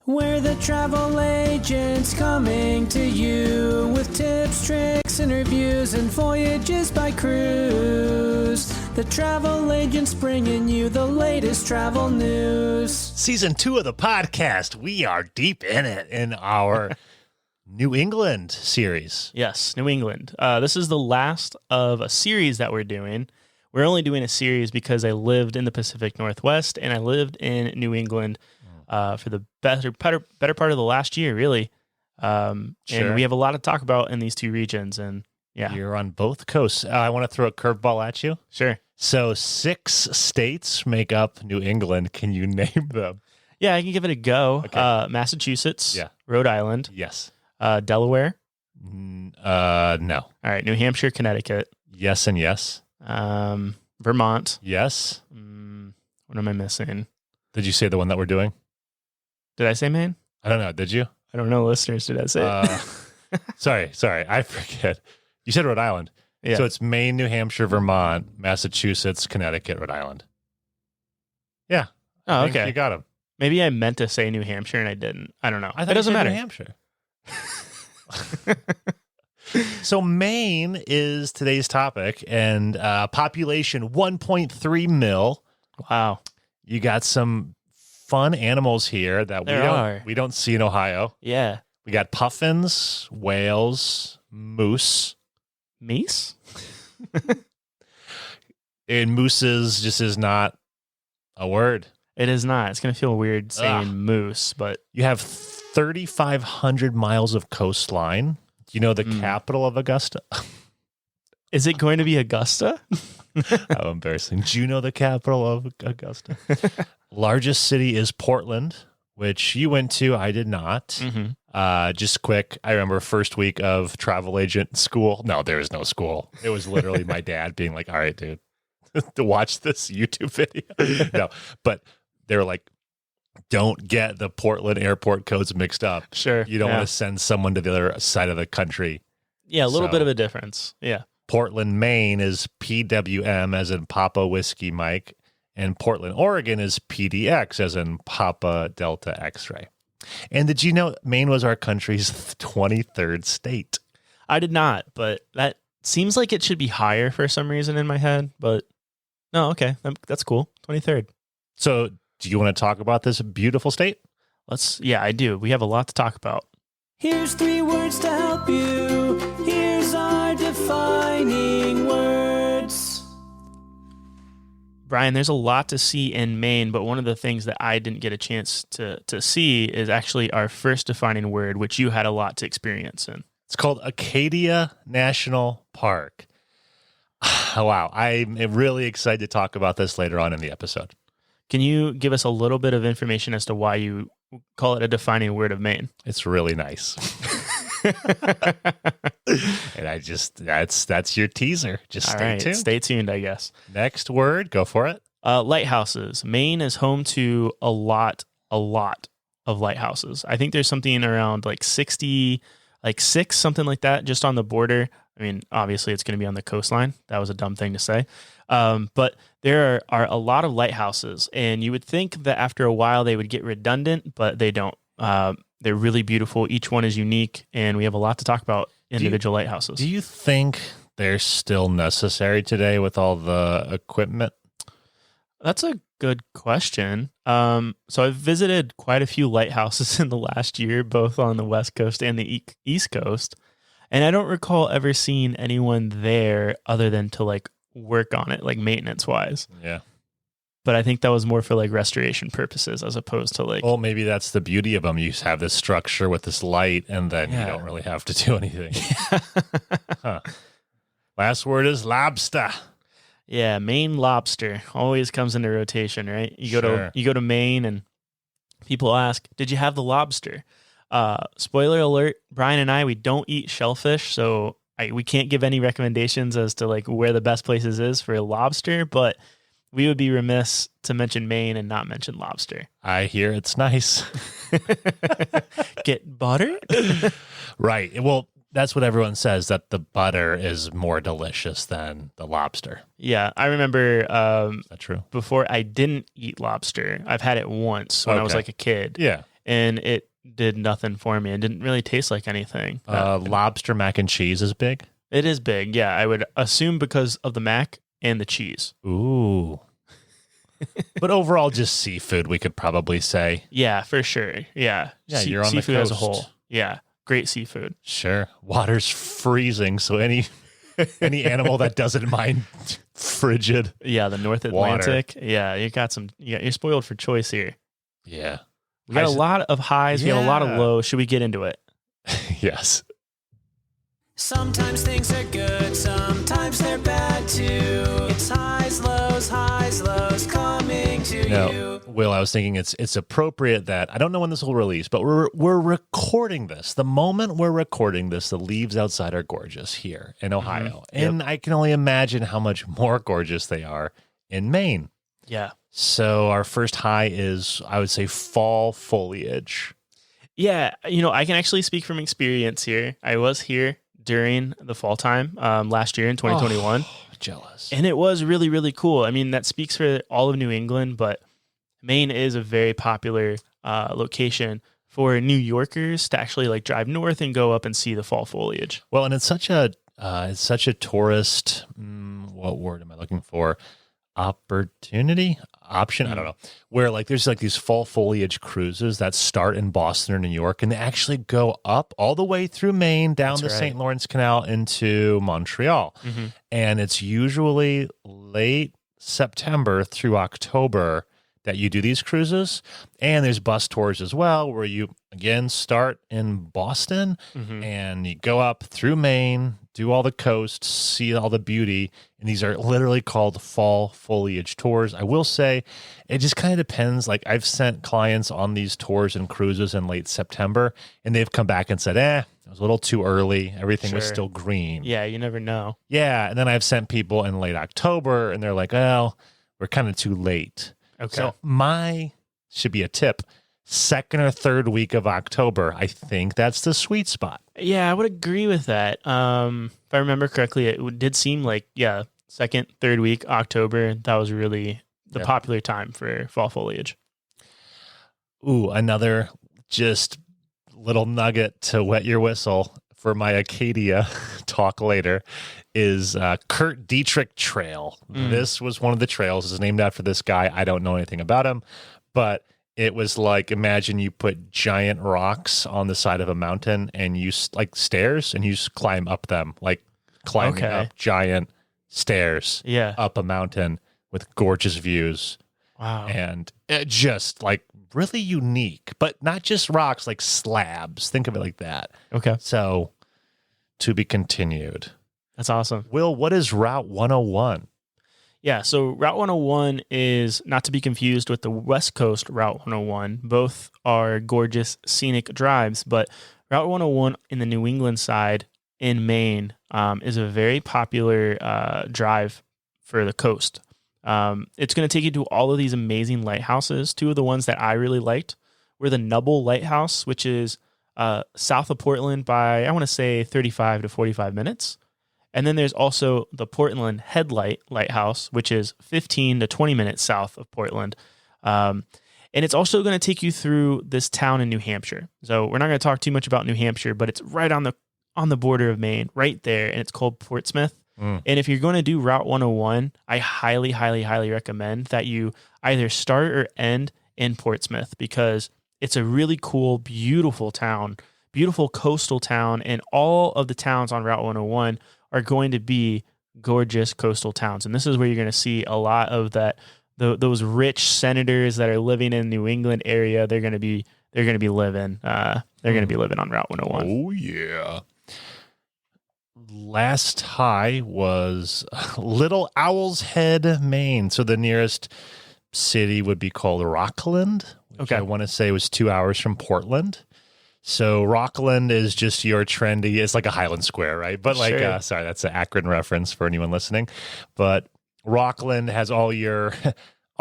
We're the travel agents coming to you with tips, tricks, interviews, and voyages by cruise. The travel agents bringing you the latest travel news. Season 2 of the podcast. We are deep in it in our New England series. Yes, New England. This is the last of a series that we're doing. We're only doing a series because I lived in the Pacific Northwest and I lived in New England for the better part of the last year, really. And we have a lot to talk about in these two regions. And yeah, You're on both coasts. I want to throw a curveball at you. Sure. So 6 states make up New England. Can you name them? Yeah, I can give it a go. Okay. Massachusetts, Yeah. Rhode Island, Yes. Delaware. No. All right, New Hampshire, Connecticut, Yes and yes. Vermont. Yes. What am I missing? Did you say the one that we're doing? Did I say Maine? I don't know. Did you? I don't know, listeners. Did I say it? Sorry. I forget. You said Rhode Island. Yeah. So it's Maine, New Hampshire, Vermont, Massachusetts, Connecticut, Rhode Island. Yeah. Oh, I think okay. You got them. Maybe I meant to say New Hampshire and I didn't. I don't know. I thought It doesn't you said matter. New Hampshire. So Maine is today's topic, and population 1.3 mil. Wow. You got some fun animals here that we don't see in Ohio. Yeah. We got puffins, whales, moose. Meese? And mooses just is not a word. It is not. It's going to feel weird saying moose, but You have 3,500 miles of coastline. Do you know the capital of Augusta? is it going to be Augusta? How embarrassing. Do you know the capital of Augusta? Largest city is Portland, which you went to. I did not. Mm-hmm. Just quick. I remember first week of travel agent school. No, there is no school. It was literally my dad being like, all right, dude, to watch this YouTube video. No, but they were like, don't get the Portland airport codes mixed up. Sure. You don't want to send someone to the other side of the country. Yeah, a little bit of a difference. Yeah. Portland, Maine is PWM as in Papa Whiskey Mike, and Portland, Oregon is PDX as in Papa Delta X-ray. And did you know Maine was our country's 23rd state? I did not, but that seems like it should be higher for some reason in my head, but no, okay. That's cool. 23rd. So do you want to talk about this beautiful state? Yeah, I do. We have a lot to talk about. Here's 3 words to help you. Here's our defining words. Brian, there's a lot to see in Maine, but one of the things that I didn't get a chance to see is actually our first defining word, which you had a lot to experience in. It's called Acadia National Park. Wow. I'm really excited to talk about this later on in the episode. Can you give us a little bit of information as to why you call it a defining word of Maine? It's really nice. And that's your teaser. Just stay tuned. Stay tuned, I guess. Next word, go for it. Lighthouses. Maine is home to a lot of lighthouses. I think there's something around like 60, like 6, something like that, just on the border. I mean, obviously it's going to be on the coastline. That was a dumb thing to say. But there are a lot of lighthouses, and you would think that after a while they would get redundant, but they don't. They're really beautiful. Each one is unique, and we have a lot to talk about individual lighthouses. Do you think they're still necessary today with all the equipment? That's a good question. So I've visited quite a few lighthouses in the last year, both on the West Coast and the East Coast. And I don't recall ever seeing anyone there other than to like work on it, like maintenance wise. Yeah. But I think that was more for like restoration purposes as opposed to like. Well, maybe that's the beauty of them. You have this structure with this light, and then you don't really have to do anything. Huh. Last word is lobster. Yeah, Maine lobster always comes into rotation, right? You go to Maine, and people ask, "Did you have the lobster?" Spoiler alert: Brian and I, we don't eat shellfish, so we can't give any recommendations as to like where the best places is for lobster, but we would be remiss to mention Maine and not mention lobster. I hear it's nice. Get butter? Right. Well, that's what everyone says, that the butter is more delicious than the lobster. Yeah, I remember Is that true? before I didn't eat lobster. I've had it once when I was like a kid. Yeah. and it did nothing for me. It didn't really taste like anything. Lobster mac and cheese is big. It is big, yeah. I would assume because of the mac and the cheese. Ooh. But overall, just seafood, we could probably say. Yeah, for sure. Yeah. Yeah, you're on the seafood as a coast. whole. Yeah, great seafood. Sure. Water's freezing, so any animal that doesn't mind frigid. Yeah, the North Atlantic. Yeah, you're spoiled for choice here. Yeah. We got a lot of highs, we got a lot of Yeah. lows. Should we get into it? Yes. Sometimes things are good, sometimes they're bad too. It's highs, lows coming to Now, you. Will, I was thinking it's appropriate that I don't know when this will release, but we're recording this. The moment we're recording this, the leaves outside are gorgeous here in Ohio, and I can only imagine how much more gorgeous they are in Maine. Yeah. So our first high is, I would say, fall foliage. Yeah, I can actually speak from experience here. I was here during the fall time last year in 2021. Oh, jealous. And it was really, really cool. I mean, that speaks for all of New England, but Maine is a very popular location for New Yorkers to actually like drive north and go up and see the fall foliage. Well, and it's such a tourist. What word am I looking for? Option. I don't know. Where like there's like these fall foliage cruises that start in Boston or New York, and they actually go up all the way through Maine, down the St. Lawrence Canal into Montreal, and it's usually late September through October that you do these cruises. And there's bus tours as well, where you again start in Boston and you go up through Maine, do all the coast, see all the beauty. And these are literally called fall foliage tours. I will say it just kind of depends. Like I've sent clients on these tours and cruises in late September, and they've come back and said, it was a little too early. Everything was still green. Yeah, you never know. Yeah. And then I've sent people in late October, and they're like, well, we're kind of too late. Okay. So should be a tip. Second or third week of October, I think that's the sweet spot. Yeah, I would agree with that. If I remember correctly, it did seem like, second, third week, October, that was really the popular time for fall foliage. Ooh, another just little nugget to wet your whistle for my Acadia talk later is Kurt Dietrich Trail. This was one of the trails. It's named after this guy. I don't know anything about him, but it was like, imagine you put giant rocks on the side of a mountain and you like stairs, and you just climb up them, like climbing up giant stairs up a mountain with gorgeous views. Wow. And it just like really unique, but not just rocks, like slabs. Think of it like that. Okay. So to be continued. That's awesome. Will, what is Route 101? Yeah, so Route 101 is not to be confused with the West Coast Route 101. Both are gorgeous scenic drives, but Route 101 in the New England side in Maine is a very popular drive for the coast. It's going to take you to all of these amazing lighthouses. Two of the ones that I really liked were the Nubble Lighthouse, which is south of Portland by, I want to say, 35 to 45 minutes. And then there's also the Portland Headlight Lighthouse, which is 15 to 20 minutes south of Portland. And it's also going to take you through this town in New Hampshire. So we're not going to talk too much about New Hampshire, but it's right on the border of Maine, right there, and it's called Portsmouth. And if you're going to do Route 101, I highly, highly, highly recommend that you either start or end in Portsmouth, because it's a really cool, beautiful town, beautiful coastal town, and all of the towns on Route 101 are going to be gorgeous coastal towns. And this is where you're going to see a lot of those rich senators that are living in New England area. They're going to be living on Route 101. Oh yeah. Last high was Little Owl's Head, Maine. So the nearest city would be called Rockland, which I want to say was 2 hours from Portland. So Rockland is just your trendy, it's like a Highland Square, right? But like, sorry, that's an Akron reference for anyone listening. But Rockland has all your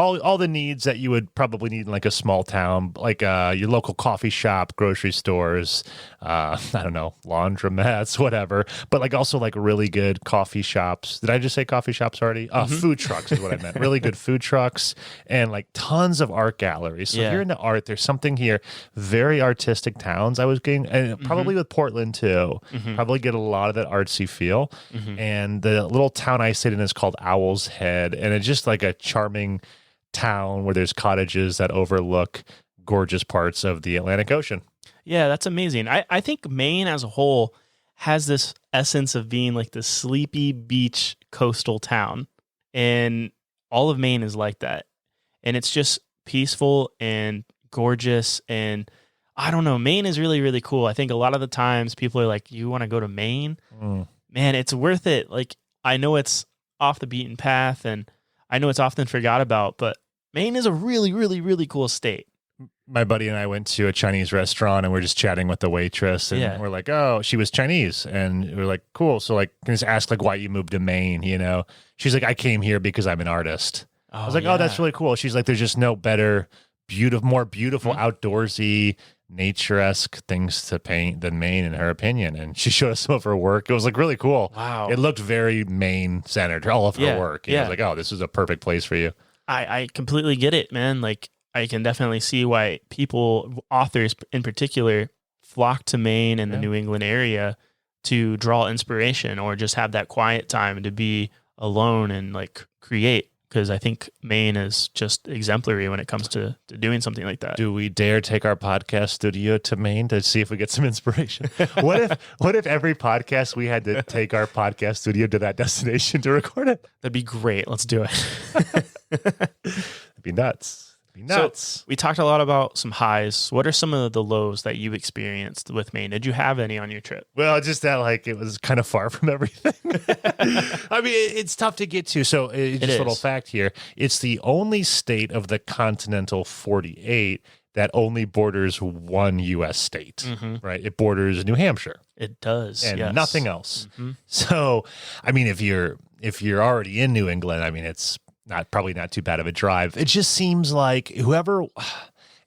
all the needs that you would probably need in like a small town, like your local coffee shop, grocery stores, I don't know, laundromats, whatever. But like also like really good coffee shops. Did I just say coffee shops already? Food trucks is what I meant. Really good food trucks and like tons of art galleries. So if you're into art, there's something here. Very artistic towns. I was getting, and probably with Portland too. Probably get a lot of that artsy feel. And the little town I stayed in is called Owl's Head, and it's just like a charming town where there's cottages that overlook gorgeous parts of the Atlantic Ocean. Yeah, that's amazing. I think Maine as a whole has this essence of being like the sleepy beach coastal town. And all of Maine is like that. And it's just peaceful and gorgeous. And I don't know, Maine is really, really cool. I think a lot of the times people are like, you want to go to Maine? Man, it's worth it. Like, I know it's off the beaten path and I know it's often forgot about, but Maine is a really, really, really cool state. My buddy and I went to a Chinese restaurant and we're just chatting with the waitress and we're like, oh, she was Chinese. And we're like, cool. So like, can I just ask like why you moved to Maine, you know? She's like, I came here because I'm an artist. I was like, oh, that's really cool. She's like, there's just no better, more beautiful, outdoorsy, nature-esque things to paint than Maine, in her opinion. And she showed us some of her work. It was like really cool. Wow. It looked very Maine-centered, all of her work. And I was like, oh, this is a perfect place for you. I completely get it, man. Like, I can definitely see why people, authors in particular, flock to Maine and the New England area to draw inspiration or just have that quiet time to be alone and like create. Because I think Maine is just exemplary when it comes to doing something like that. Do we dare take our podcast studio to Maine to see if we get some inspiration? What if every podcast we had to take our podcast studio to that destination to record it? That'd be great. Let's do it. It'd be nuts. So we talked a lot about some highs. What are some of the lows that you experienced with Maine? Did you have any on your trip? Well, just that like it was kind of far from everything. I mean, it's tough to get to. So just a little fact here. It's the only state of the continental 48 that only borders one U.S. state, right? It borders New Hampshire. It does, and nothing else. So, I mean, if you're already in New England, I mean, it's probably not too bad of a drive. It just seems like whoever, and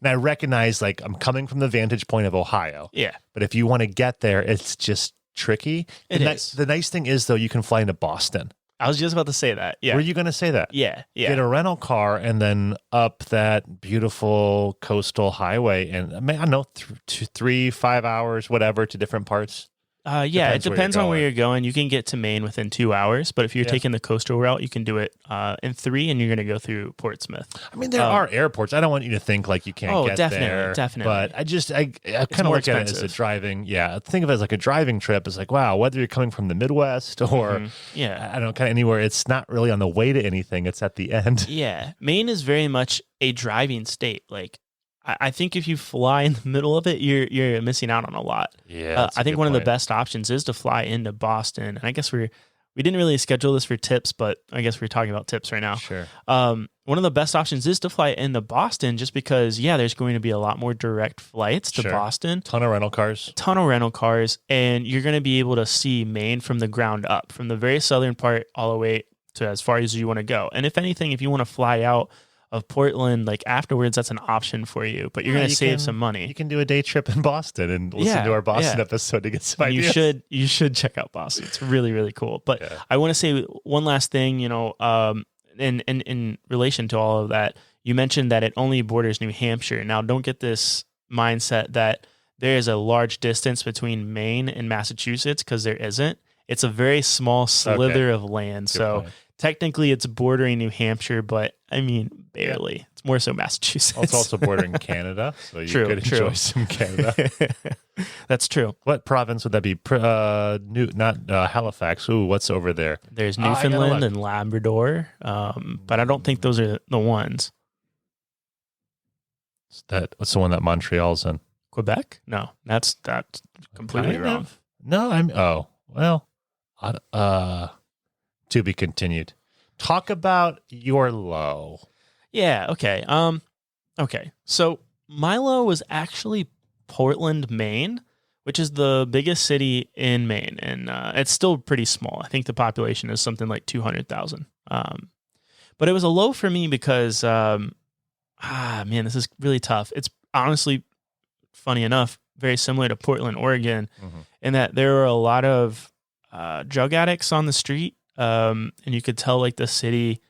I recognize like I'm coming from the vantage point of Ohio. Yeah. But if you want to get there, it's just tricky. The nice thing is though, you can fly into Boston. I was just about to say that. Yeah. Were you going to say that? Yeah. Yeah. Get a rental car and then up that beautiful coastal highway and I don't know, 3-5 hours, whatever, to different parts. It depends on where you're going. You can get to Maine within 2 hours, but if you're taking the coastal route, you can do it in 3, and you're going to go through Portsmouth. I mean, there are airports. I don't want you to think like you can't get there. Definitely. But I kind of look at it as a driving. Yeah, think of it as like a driving trip. It's like, wow, whether you're coming from the Midwest or I don't know, kind of anywhere, it's not really on the way to anything. It's at the end. Yeah, Maine is very much a driving state. Like, I think if you fly in the middle of it, you're missing out on a lot. Yeah, I think one of the best options is to fly into Boston. And I guess we didn't really schedule this for tips, but I guess we're talking about tips right now. Sure. One of the best options is to fly into Boston, just because there's going to be a lot more direct flights to Boston. Ton of rental cars, and you're going to be able to see Maine from the ground up, from the very southern part all the way to as far as you want to go. And if anything, if you want to fly out of Portland, like afterwards, that's an option for you, but you're going to save some money. You can do a day trip in Boston and listen to our Boston episode to get some ideas. You should check out Boston. It's really, really cool. But I want to say one last thing, in relation to all of that, you mentioned that it only borders New Hampshire. Now, don't get this mindset that there is a large distance between Maine and Massachusetts, because there isn't. It's a very small slither of land. So technically it's bordering New Hampshire, but I mean, barely. Yeah. It's more so Massachusetts. It's also bordering Canada, so you could enjoy some Canada. That's true. What province would that be? Not Halifax. Ooh, what's over there? There's Newfoundland and Labrador, but I don't think those are the ones. What's the one that Montreal's in? Quebec? No, that's completely wrong. No, to be continued. Talk about your low. Yeah, okay. Okay. So my low was actually Portland, Maine, which is the biggest city in Maine, and it's still pretty small. I think the population is something like 200,000. But it was a low for me because, man, this is really tough. It's honestly, funny enough, very similar to Portland, Oregon, in that there were a lot of drug addicts on the street. And you could tell like the city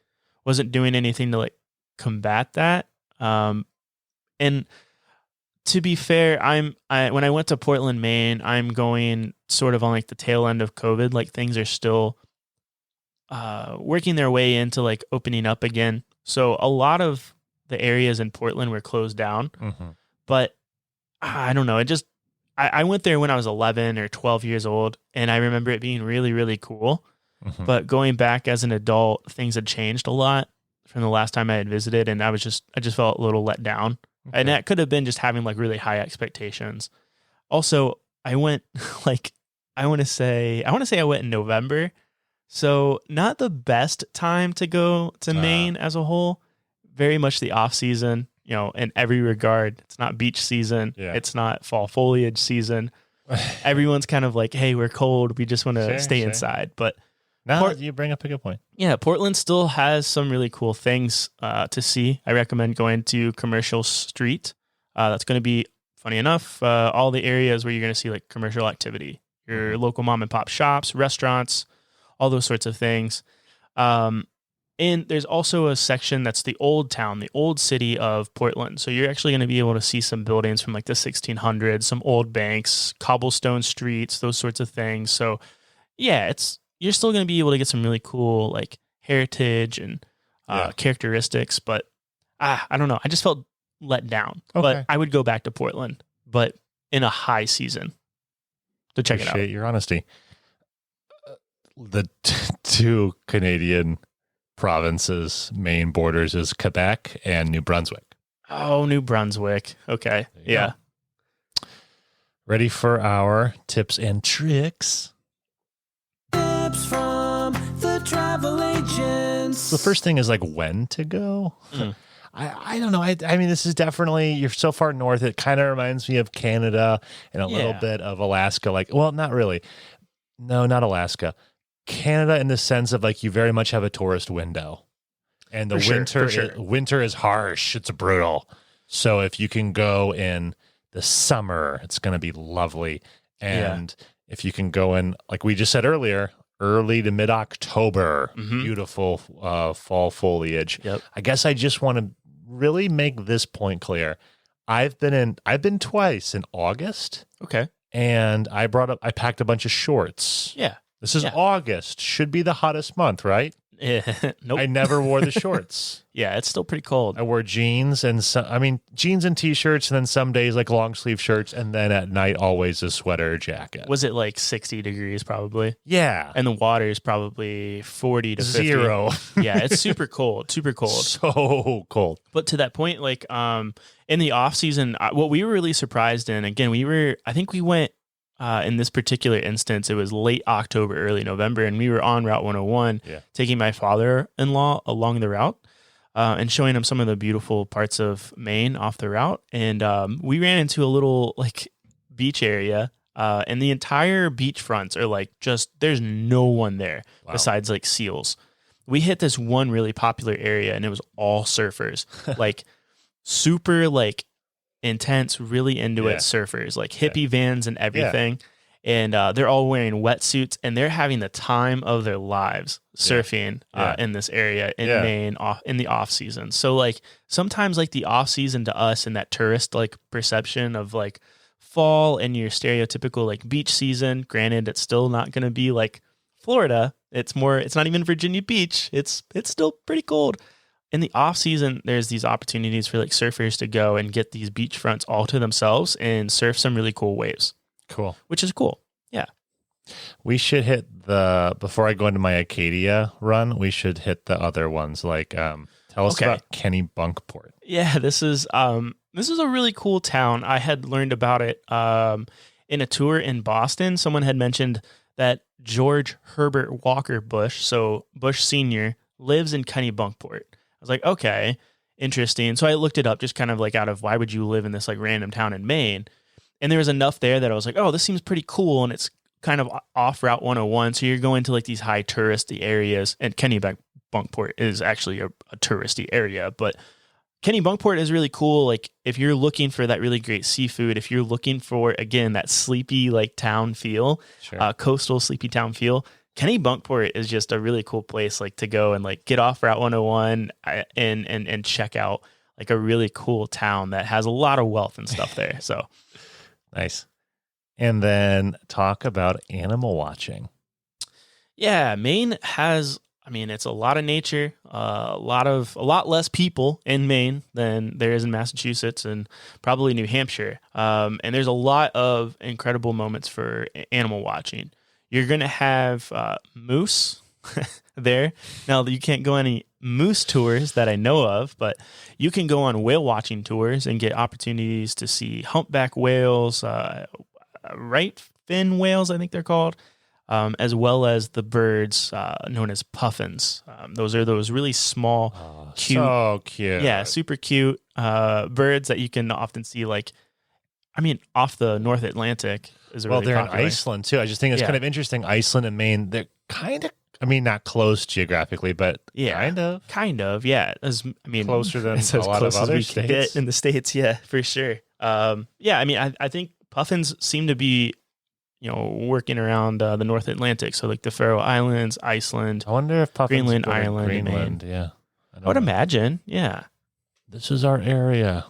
wasn't doing anything to like combat that. And to be fair, when I went to Portland, Maine, I'm going sort of on like the tail end of COVID. Like things are still working their way into like opening up again. So a lot of the areas in Portland were closed down, but I don't know. I went there when I was 11 or 12 years old, and I remember it being really, really cool. But going back as an adult, things had changed a lot from the last time I had visited, and I just felt a little let down. And that could have been just having like really high expectations. Also, I went I want to say I went in November. So not the best time to go to Maine as a whole. Very much the off season, in every regard. It's not beach season. Yeah. It's not fall foliage season. Everyone's kind of like, hey, we're cold. We just want to stay inside. But now you bring up a good point. Yeah, Portland still has some really cool things to see. I recommend going to Commercial Street. That's going to be, funny enough, all the areas where you're going to see like commercial activity, your local mom and pop shops, restaurants, all those sorts of things. And there's also a section that's the old town, the old city of Portland. So you're actually going to be able to see some buildings from like the 1600s, some old banks, cobblestone streets, those sorts of things. So yeah, you're still going to be able to get some really cool like heritage and characteristics, but I don't know. I just felt let down. But I would go back to Portland, but in a high season to check it out. Appreciate your honesty. The two Canadian provinces, main borders is Quebec and New Brunswick. Oh, New Brunswick. Okay. Yeah. Go. Ready for our tips and tricks? Tips from the travel agents. The first thing is like when to go. I don't know. I mean, this is definitely, you're so far north. It kind of reminds me of Canada and a little bit of Alaska. Not really. No, not Alaska. Canada in the sense of like you very much have a tourist window, and the winter is harsh. It's brutal. So if you can go in the summer, it's going to be lovely. And if you can go in, like we just said earlier, early to mid-October, beautiful fall foliage. Yep. I guess I just want to really make this point clear. I've been twice in August. Okay. And I packed a bunch of shorts. Yeah. This is August. Should be the hottest month, right? Nope. I never wore the shorts. Yeah, it's still pretty cold. I wore jeans and jeans and t-shirts, and then some days like long sleeve shirts, and then at night always a sweater or jacket. Was it like 60 degrees probably? Yeah. And the water is probably 40 to 50. 0. Yeah, it's super cold. Super cold. So cold. But to that point, like in the off season, what we were really surprised in, again, I think we went in this particular instance, it was late October, early November, and we were on Route 101 taking my father-in-law along the route and showing him some of the beautiful parts of Maine off the route. And we ran into a little like beach area, and the entire beach fronts are like there's no one there besides like seals. We hit this one really popular area, and it was all surfers, like super like intense, really into it surfers, like hippie vans and everything. And they're all wearing wetsuits, and they're having the time of their lives surfing in this area in Maine in the off season. So like sometimes like the off season to us and that tourist like perception of like fall and your stereotypical like beach season, granted it's still not going to be like Florida. It's not even Virginia Beach. It's still pretty cold. In the off season, there's these opportunities for like surfers to go and get these beachfronts all to themselves and surf some really cool waves. Cool. Which is cool. Yeah. We should hit before I go into my Acadia run, we should hit the other ones. Like, tell us about Kennebunkport. Yeah, this is a really cool town. I had learned about it in a tour in Boston. Someone had mentioned that George Herbert Walker Bush, so Bush Sr., lives in Kennebunkport. I was like, okay, interesting. So I looked it up just kind of like out of why would you live in this like random town in Maine? And there was enough there that I was like, oh, this seems pretty cool. And it's kind of off Route 101. So you're going to like these high touristy areas, and Kennebunkport is actually a touristy area, but Kennebunkport is really cool. Like if you're looking for that really great seafood, if you're looking for, again, that sleepy like town feel, coastal sleepy town feel, Kennebunkport is just a really cool place like to go and like get off Route 101 and check out like a really cool town that has a lot of wealth and stuff there. So nice. And then talk about animal watching. Yeah, Maine has, I mean, it's a lot of nature, a lot less people in Maine than there is in Massachusetts and probably New Hampshire. And there's a lot of incredible moments for animal watching. You're going to have moose there. Now, you can't go on any moose tours that I know of, but you can go on whale watching tours and get opportunities to see humpback whales, right fin whales, I think they're called, as well as the birds known as puffins. Those are those really small, cute, so cute. Yeah, super cute birds that you can often see, like, I mean, off the North Atlantic is really they're popular. in Iceland too. I just think it's kind of interesting. Iceland and Maine, they're kind of, I mean, not close geographically, but kind of, yeah. Closer than it's a as lot close of as other we states. can get in the States, yeah, for sure. Yeah, I mean, I think puffins seem to be, working around the North Atlantic, so like the Faroe Islands, Iceland. I wonder if puffins Greenland, go to Ireland, and Greenland. Maine. Yeah, I would imagine. Yeah, this is our area.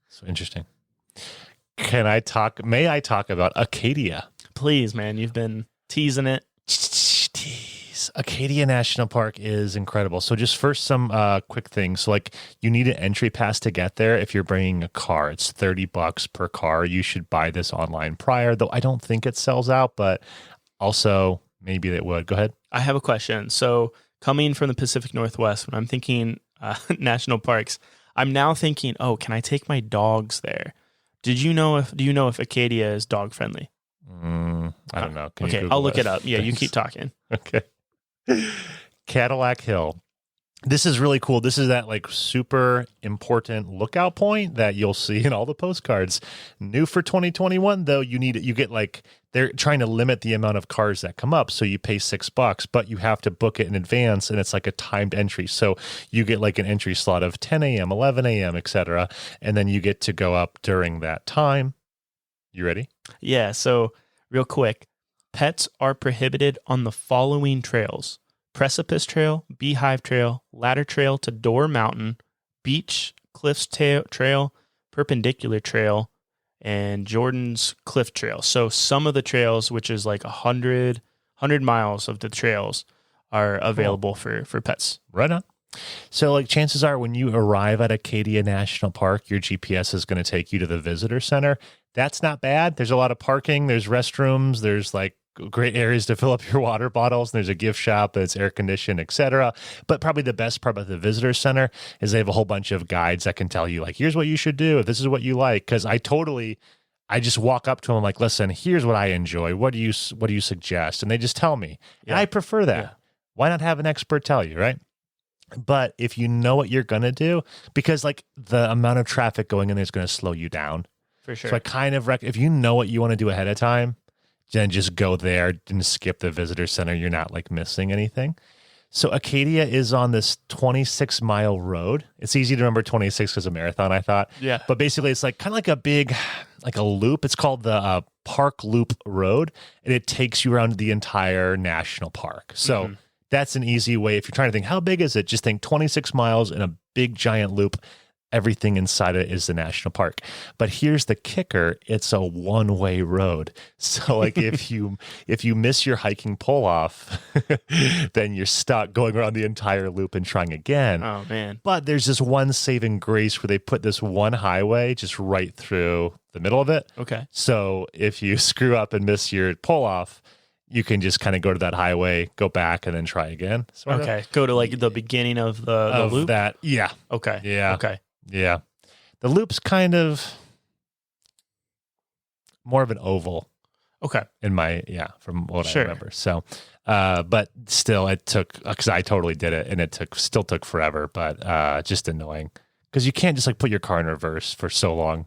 So interesting. May I talk about Acadia? Please, man. You've been teasing it. Acadia National Park is incredible. So just first some quick things. So like you need an entry pass to get there. If you're bringing a car, it's $30 per car. You should buy this online prior, though I don't think it sells out, but also maybe it would. Go ahead. I have a question. So coming from the Pacific Northwest, when I'm thinking national parks, I'm now thinking, oh, can I take my dogs there? Do you know if Acadia is dog friendly? I don't know. Can you okay, Google I'll look it up. Yeah, Thanks. you keep talking. Okay. Cadillac Hill. This is really cool. This is that like super important lookout point that you'll see in all the postcards. New for 2021 though, you get like, they're trying to limit the amount of cars that come up. So you pay $6, but you have to book it in advance and it's like a timed entry. So you get like an entry slot of 10 a.m., 11 a.m., etc. And then you get to go up during that time. You ready? Yeah, so real quick, pets are prohibited on the following trails: Precipice Trail, Beehive Trail, Ladder Trail to Door Mountain, Beach Cliffs Trail, Perpendicular Trail, and Jordan's Cliff Trail. So some of the trails, which is like 100 miles of the trails, are available for pets. Right on. So like chances are when you arrive at Acadia National Park, your GPS is going to take you to the visitor center. That's not bad. There's a lot of parking. There's restrooms. There's like great areas to fill up your water bottles. There's a gift shop that's air conditioned, etc. But probably the best part about the visitor center is they have a whole bunch of guides that can tell you like, here's what you should do if this is what you like. Because I just walk up to them like, listen, here's what I enjoy. What do you suggest? And they just tell me. Yeah. And I prefer that. Yeah. Why not have an expert tell you, right? But if you know what you're going to do, because like the amount of traffic going in there is going to slow you down. For sure. So I kind of if you know what you want to do ahead of time, then just go there and skip the visitor center. You're not like missing anything. So Acadia is on this 26-mile road. It's easy to remember 26 because of marathon, I thought. Yeah. But basically it's like kind of like a big, like a loop. It's called the Park Loop Road, and it takes you around the entire national park. So that's an easy way. If you're trying to think, how big is it? Just think 26 miles in a big giant loop. Everything inside it is the national park. But here's the kicker. It's a one-way road. So like if you miss your hiking pull-off, then you're stuck going around the entire loop and trying again. Oh, man. But there's this one saving grace where they put this one highway just right through the middle of it. Okay. So if you screw up and miss your pull-off, you can just kind of go to that highway, go back, and then try again. Okay. Go to like the beginning of the loop? Yeah. Okay. Yeah. Okay. Yeah. The loop's kind of more of an oval. Okay. From what I remember. So, but still it took, because I totally did it and it still took forever, but just annoying because you can't just like put your car in reverse for so long.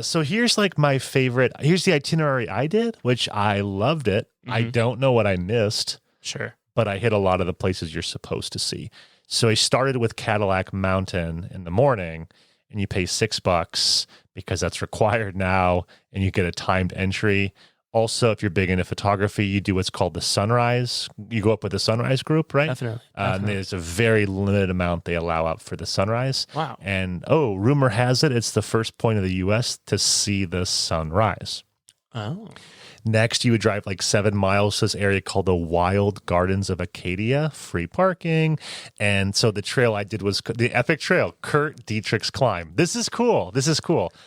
So here's like my favorite, here's the itinerary I did, which I loved it. I don't know what I missed. Sure. but I hit a lot of the places you're supposed to see. So I started with Cadillac Mountain in the morning, and you pay $6 because that's required now, and you get a timed entry. Also, if you're big into photography, you do what's called the sunrise. You go up with the sunrise group, right? Definitely. And there's a very limited amount they allow up for the sunrise. Wow. And rumor has it, it's the first point of the U.S. to see the sunrise. Oh. Next, you would drive like 7 miles to this area called the Wild Gardens of Acadia, free parking. And so the trail I did was the epic trail, Kurt Dietrich's climb. This is cool.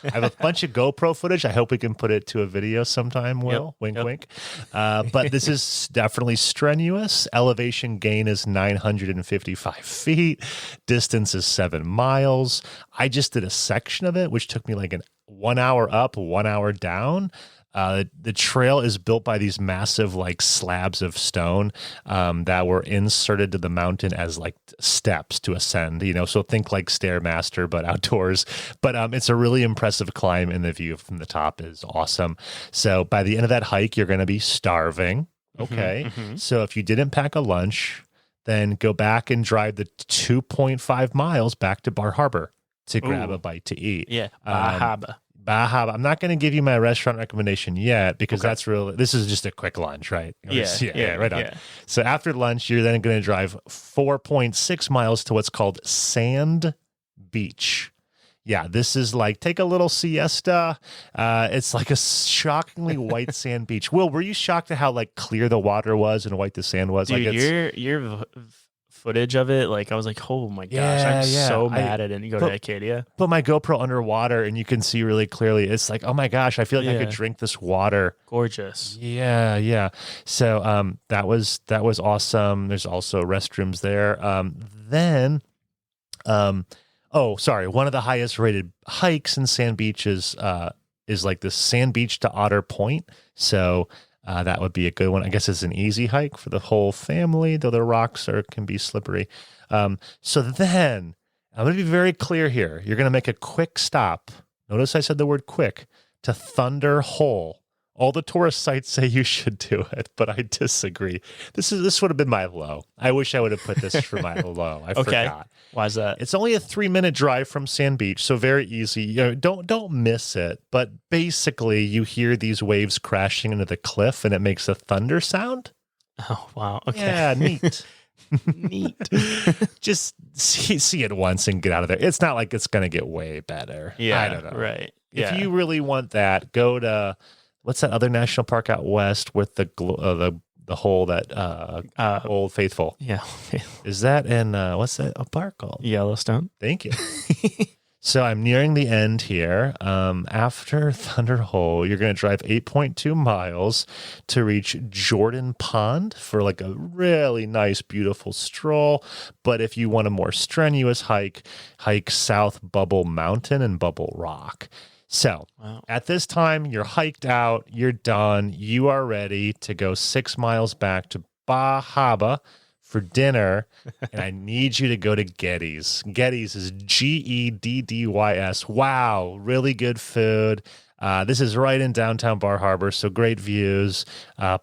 I have a bunch of GoPro footage. I hope we can put it to a video sometime, Will. Wink, wink. But this is definitely strenuous. Elevation gain is 955 feet. Distance is 7 miles. I just did a section of it, which took me like 1 hour up, 1 hour down. The trail is built by these massive like slabs of stone that were inserted to the mountain as like steps to ascend, so think like Stairmaster, but outdoors. But it's a really impressive climb, and the view from the top is awesome. So by the end of that hike, you're going to be starving. Okay. So if you didn't pack a lunch, then go back and drive the 2.5 miles back to Bar Harbor to grab a bite to eat. Yeah. Bahaba. I'm not going to give you my restaurant recommendation yet because this is just a quick lunch, right? Right on. Yeah. So after lunch, you're then going to drive 4.6 miles to what's called Sand Beach. Yeah, this is like take a little siesta. It's like a shockingly white sand beach. Will, were you shocked at how like clear the water was and white the sand was? Dude, like your footage of it, like I was like, oh my gosh, I'm so mad I didn't go to Acadia. Put my GoPro underwater and you can see really clearly. It's like, oh my gosh, I feel like I could drink this water. Gorgeous. Yeah. So that was awesome. There's also restrooms there. One of the highest rated hikes in Sand Beach is like the Sand Beach to Otter Point. So that would be a good one. I guess it's an easy hike for the whole family, though the rocks can be slippery. So then I'm going to be very clear here. You're going to make a quick stop. Notice I said the word quick, to Thunder Hole. All the tourist sites say you should do it, but I disagree. This would have been my low. I wish I would have put this for my low. I forgot. Why is that? It's only a 3-minute drive from Sand Beach, so very easy. Don't miss it. But basically, you hear these waves crashing into the cliff, and it makes a thunder sound. Oh wow! Okay. Yeah, neat. Neat. Just see it once and get out of there. It's not like it's going to get way better. Yeah, I don't know. Right. If you really want that, go to what's that other national park out west with the hole that Old Faithful? Yeah. Is that in what's that a park called? Yellowstone. Thank you. So I'm nearing the end here. After Thunder Hole, you're going to drive 8.2 miles to reach Jordan Pond for like a really nice, beautiful stroll. But if you want a more strenuous hike South Bubble Mountain and Bubble Rock. So At this time, you're hiked out, you're done, you are ready to go 6 miles back to Bahaba for dinner, and I need you to go to Getty's. Getty's is Geddys. Wow, really good food. This is right in downtown Bar Harbor, so great views.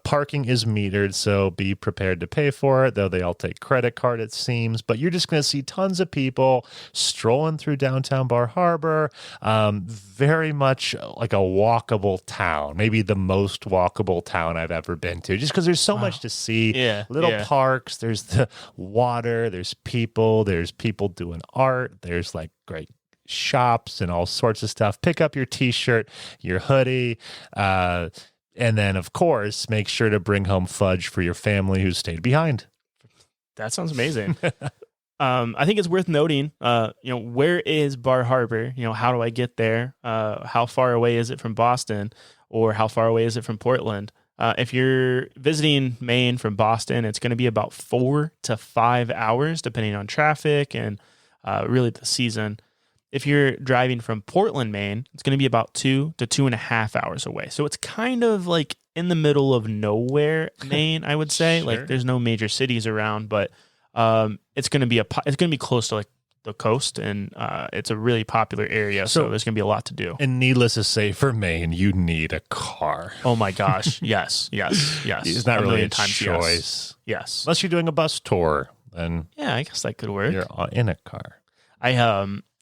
Parking is metered, so be prepared to pay for it, though they all take credit card, it seems. But you're just going to see tons of people strolling through downtown Bar Harbor. Very much like a walkable town, maybe the most walkable town I've ever been to, just because there's so much to see. Parks, there's the water, there's people doing art, there's like great shops and all sorts of stuff. Pick up your t-shirt, your hoodie, and then of course make sure to bring home fudge for your family who stayed behind. That sounds amazing. I think it's worth noting, where is Bar Harbor? How do I get there? How far away is it from Boston, or how far away is it from Portland? If you're visiting Maine from Boston, it's going to be about 4 to 5 hours, depending on traffic and really the season. If you're driving from Portland, Maine, it's going to be about 2 to 2.5 hours away. So it's kind of like in the middle of nowhere, Maine, I would say. Sure. Like there's no major cities around, but it's going to be close to like the coast, and it's a really popular area. So there's gonna be a lot to do. And needless to say, for Maine, you need a car. Oh my gosh! Yes. It's not really a choice. Yes. Unless you're doing a bus tour, then Yeah, I guess that could work. you're in a car. I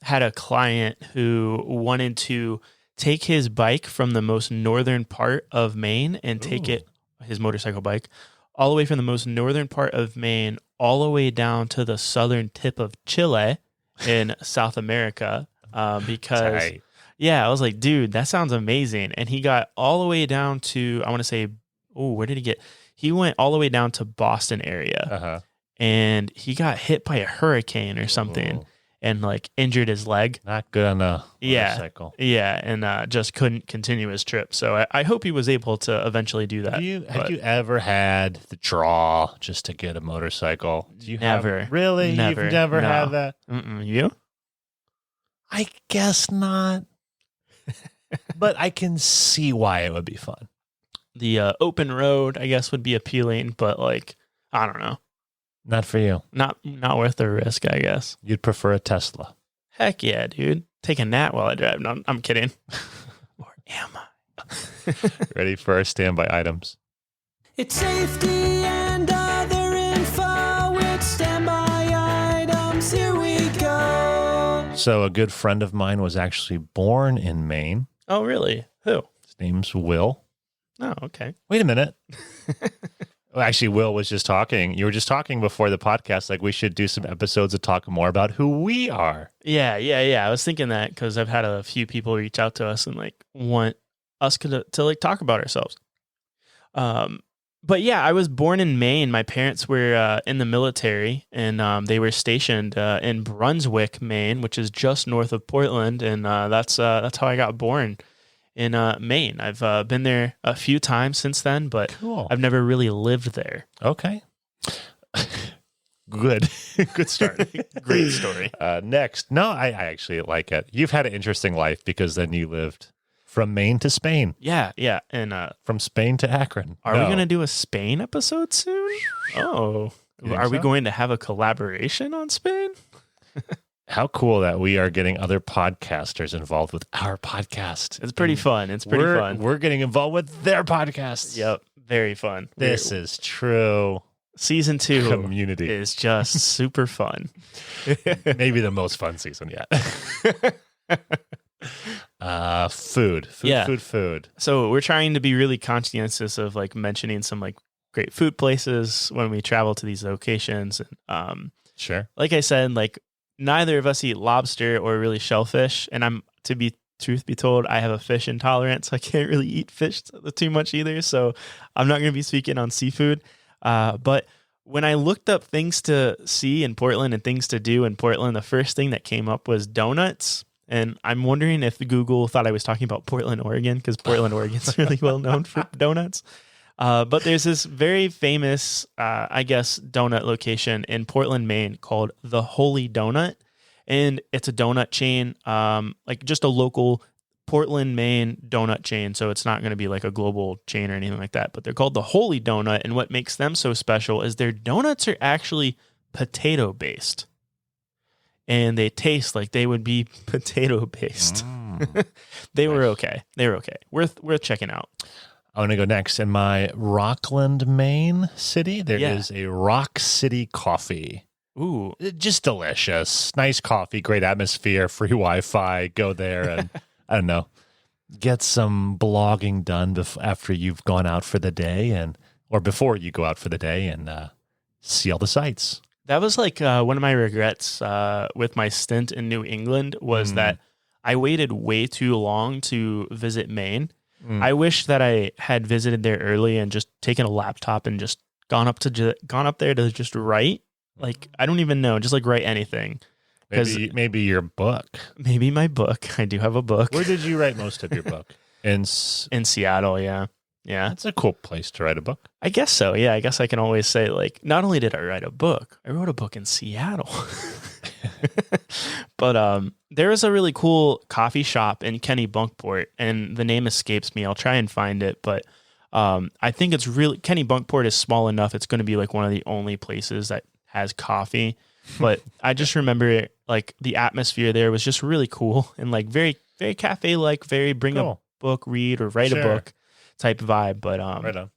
had a client who wanted to take his bike from the most northern part of Maine and take it, his motorcycle bike, all the way from the most northern part of Maine all the way down to the southern tip of Chile in South America. Because, I was like, dude, that sounds amazing. And he got all the way down to, I want to say, where did he get? He went all the way down to Boston area, and he got hit by a hurricane or something. And like injured his leg. Not good on a motorcycle. Yeah, and just couldn't continue his trip. So I hope he was able to eventually do that. Have you ever had the draw just to get a motorcycle? Never. Really? Never. You've never had that? You? I guess not. But I can see why it would be fun. The open road, I guess, would be appealing, but like, I don't know. Not for you. Not worth the risk, I guess. You'd prefer a Tesla. Heck yeah, dude. Take a nap while I drive. No, I'm kidding. Or am I? Ready for our standby items? It's safety and other info with standby items. Here we go. So a good friend of mine was actually born in Maine. Oh, really? Who? His name's Will. Oh, okay. Wait a minute. Well, actually, Will was just talking. You were just talking before the podcast, like we should do some episodes to talk more about who we are. Yeah. I was thinking that because I've had a few people reach out to us and like want us to like talk about ourselves. But yeah, I was born in Maine. My parents were in the military, and they were stationed in Brunswick, Maine, which is just north of Portland, and that's how I got born in Maine. I've been there a few times since then, but Cool. I've never really lived there. Okay. Good. Good start. Great story. Next. No, I actually like it. You've had an interesting life because then you lived from Maine to Spain. Yeah. And From Spain to Akron. are we going to do a Spain episode soon? Oh, are we going to have a collaboration on Spain? How cool that we are getting other podcasters involved with our podcast. It's pretty fun. It's pretty fun. We're getting involved with their podcasts. Yep. Very fun. This is true. Season 2 Community is just super fun. Maybe the most fun season yet. Food. Yeah. Food. So we're trying to be really conscientious of like mentioning some like great food places when we travel to these locations. And Sure. like I said, like neither of us eat lobster or really shellfish. And truth be told, I have a fish intolerance. So I can't really eat fish too much either. So I'm not going to be speaking on seafood. But when I looked up things to see in Portland and things to do in Portland, the first thing that came up was donuts. And I'm wondering if Google thought I was talking about Portland, Oregon, because Portland, Oregon is really well known for donuts. But there's this very famous, donut location in Portland, Maine called the Holy Donut. And it's a donut chain, like just a local Portland, Maine donut chain. So it's not going to be like a global chain or anything like that. But they're called the Holy Donut. And what makes them so special is their donuts are actually potato based. And they taste like they would be potato based. They were okay. Worth checking out. I want to go next. In my Rockland, Maine city, there is a Rock City Coffee. Ooh. Just delicious. Nice coffee, great atmosphere, free Wi-Fi. Go there and, I don't know, get some blogging done after you've gone out for the day or before you go out for the day and see all the sights. That was like one of my regrets with my stint in New England was that I waited way too long to visit Maine. I wish that I had visited there early and just taken a laptop and just gone up there to just write. Like, I don't even know, just like write anything. Maybe your book. Maybe my book. I do have a book. Where did you write most of your book? In Seattle, yeah. Yeah. That's a cool place to write a book. I guess so. Yeah. I guess I can always say, like, not only did I write a book, I wrote a book in Seattle. But there is a really cool coffee shop in Kennebunkport, and the name escapes me. I'll try and find it. But I think it's really, Kennebunkport is small enough. It's going to be like one of the only places that has coffee. But I just remember it, like the atmosphere there was just really cool and like very, very cafe like, very bring a book, read or write a book type vibe. But right on.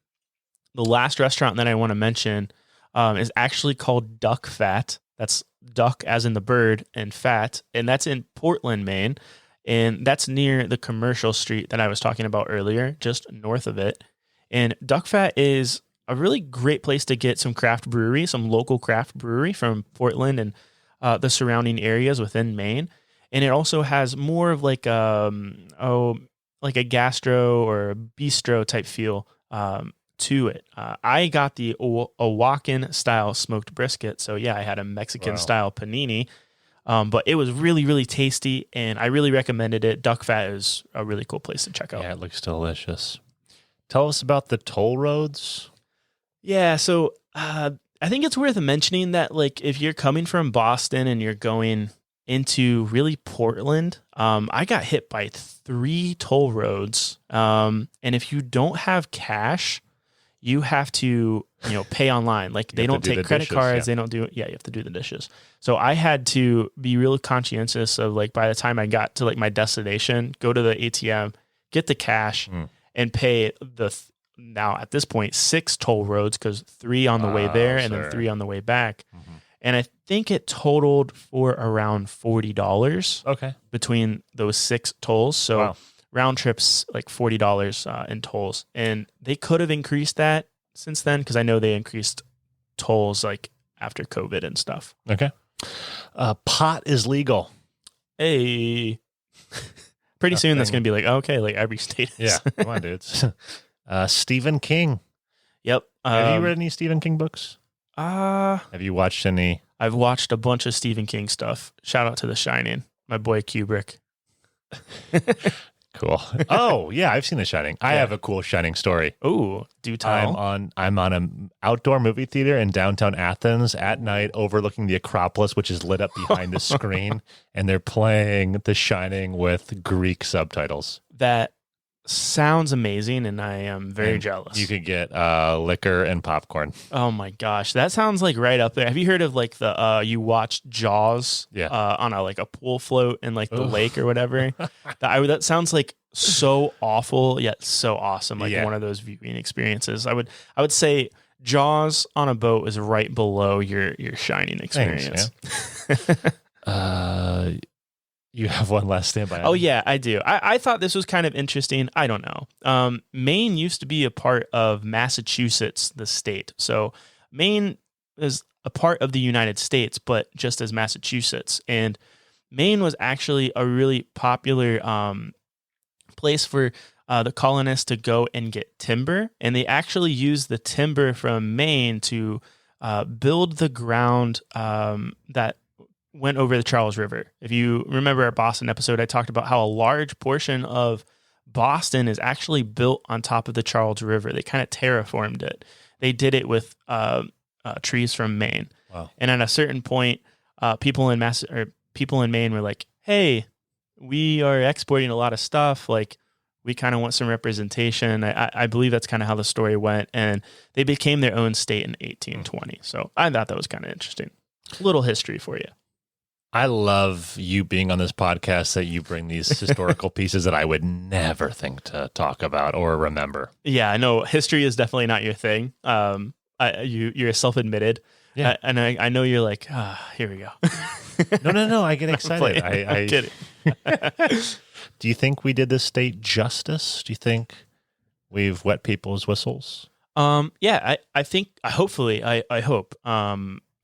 the last restaurant that I want to mention is actually called Duck Fat. That's duck as in the bird and fat. And that's in Portland, Maine. And that's near the commercial street that I was talking about earlier, just north of it. And Duck Fat is a really great place to get some craft brewery, some local craft brewery from Portland and the surrounding areas within Maine. And it also has more of like like a gastro or a bistro type feel to it. I got the Oaxacan style smoked brisket. So yeah, I had a Mexican style panini. But it was really, really tasty, and I really recommended it. Duck Fat is a really cool place to check out. Yeah, it looks delicious. Tell us about the toll roads. Yeah, so I think it's worth mentioning that, like, if you're coming from Boston and you're going into really Portland, I got hit by 3 toll roads, and if you don't have cash, you have to, pay online. Like they don't take credit cards. They don't do, you have to do the dishes. So I had to be real conscientious of like, by the time I got to like my destination, go to the ATM, get the cash and pay now at this point, 6 toll roads, because 3 on the way there and then 3 on the way back. Mm-hmm. And I think it totaled for around $40 between those 6 tolls. So round trips, like $40 in tolls. And they could have increased that since then, because I know they increased tolls like after COVID and stuff. Okay. Pot is legal. Hey. Pretty soon that's going to be like, okay, like every state is. Yeah, come on, dudes. Stephen King. Yep. Have you read any Stephen King books? Have you watched any? I've watched a bunch of Stephen King stuff. Shout out to The Shining, my boy Kubrick. Cool. Oh, yeah, I've seen The Shining. I have a cool Shining story. Oh, do tell. I'm on an outdoor movie theater in downtown Athens at night overlooking the Acropolis, which is lit up behind the screen, and they're playing The Shining with Greek subtitles. That sounds amazing, and I am very jealous. You could get liquor and popcorn. Oh my gosh, that sounds like right up there. Have you heard of like the you watched Jaws on a pool float in like the lake or whatever? That sounds like so awful yet so awesome, like one of those viewing experiences. I would say Jaws on a boat is right below your Shining experience. Thanks, you have one last standby. Oh, yeah, I do. I thought this was kind of interesting. I don't know. Maine used to be a part of Massachusetts, the state. So Maine is a part of the United States, but just as Massachusetts. And Maine was actually a really popular place for the colonists to go and get timber. And they actually used the timber from Maine to build the ground that went over the Charles River. If you remember our Boston episode, I talked about how a large portion of Boston is actually built on top of the Charles River. They kind of terraformed it. They did it with trees from Maine. Wow. And at a certain point, people in Maine were like, "Hey, we are exporting a lot of stuff. Like, we kind of want some representation." I believe that's kind of how the story went, and they became their own state in 1820. So I thought that was kind of interesting. A little history for you. I love you being on this podcast, that you bring these historical pieces that I would never think to talk about or remember. Yeah, I know history is definitely not your thing. You're self-admitted. Yeah. And I know you're like, here we go. No. I get excited. I'm kidding. Do you think we did this state justice? Do you think we've wet people's whistles? Yeah, I think, hopefully, I hope.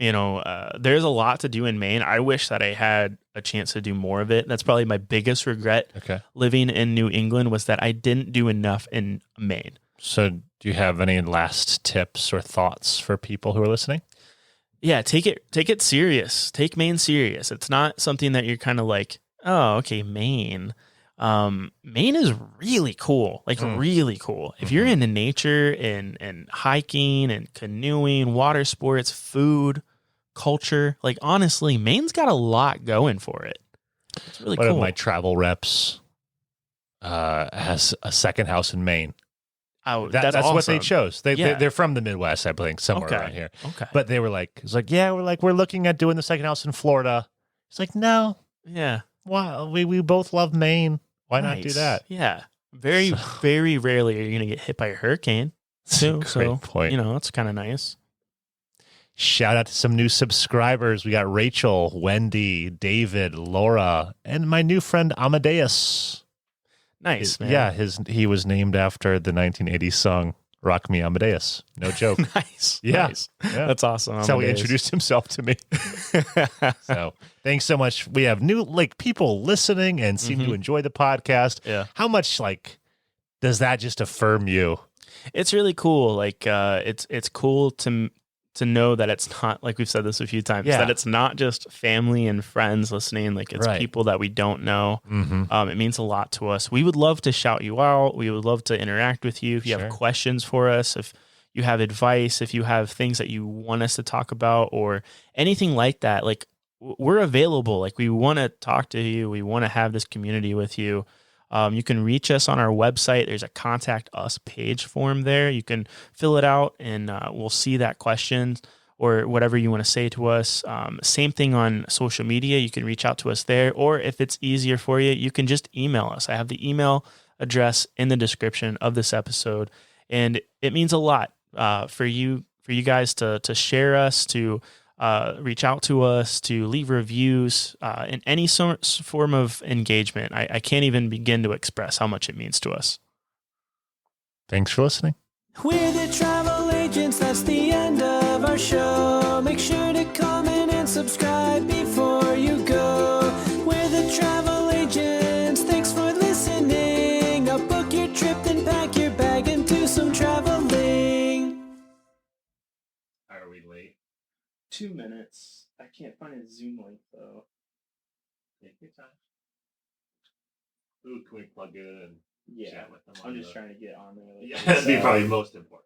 There's a lot to do in Maine. I wish that I had a chance to do more of it. That's probably my biggest regret living in New England, was that I didn't do enough in Maine. So do you have any last tips or thoughts for people who are listening? Yeah, take it serious. Take Maine serious. It's not something that you're kind of like, oh, okay, Maine. Maine is really cool, really cool. If you're into nature and hiking and canoeing, water sports, food, culture, like honestly, Maine's got a lot going for it. It's really cool. One of my travel reps has a second house in Maine, Oh, That's awesome. what they chose. Yeah. They're from the Midwest, I think, somewhere Okay. around here. Okay. But they were like, it's like, yeah, we're looking at doing the second house in Florida. It's like, no, Yeah. wow, we both love Maine. Why not do Nice. that? Yeah. Very, very rarely are you going to get hit by a hurricane. Too. Great point. It's kind of nice. Shout out to some new subscribers. We got Rachel, Wendy, David, Laura, and my new friend Amadeus. Nice, man. Yeah, he was named after the 1980s song "Rock Me Amadeus." No joke. Nice. Yeah. Nice. Yeah. That's awesome. That's how he Amadeus. introduced himself to me. So thanks so much. We have new people listening and seem to enjoy the podcast. Yeah. How much does that just affirm you? It's really cool. It's cool to know that it's not, like we've said this a few times, that it's not just family and friends listening. Like it's people that we don't know. Mm-hmm. It means a lot to us. We would love to shout you out. We would love to interact with you. If you have questions for us, if you have advice, if you have things that you want us to talk about or anything like that, like we're available. Like we want to talk to you. We want to have this community with you. You can reach us on our website. There's a contact us page form there. You can fill it out and we'll see that question or whatever you want to say to us. Same thing on social media. You can reach out to us there. Or if it's easier for you, you can just email us. I have the email address in the description of this episode. And it means a lot for you guys to share us, to reach out to us, to leave reviews, in any form of engagement. I can't even begin to express how much it means to us. Thanks for listening. We're the travel agents, that's the end of our show. Make sure to comment and subscribe before you go. We're the travel agents, thanks for listening. Now book your trip, then pack your bag and do some traveling. Are we late? 2 minutes. I can't find a Zoom link though. Take your time. Ooh, can we plug it in and chat with them? I'm just trying to get on there. Yeah, that'd be probably most important.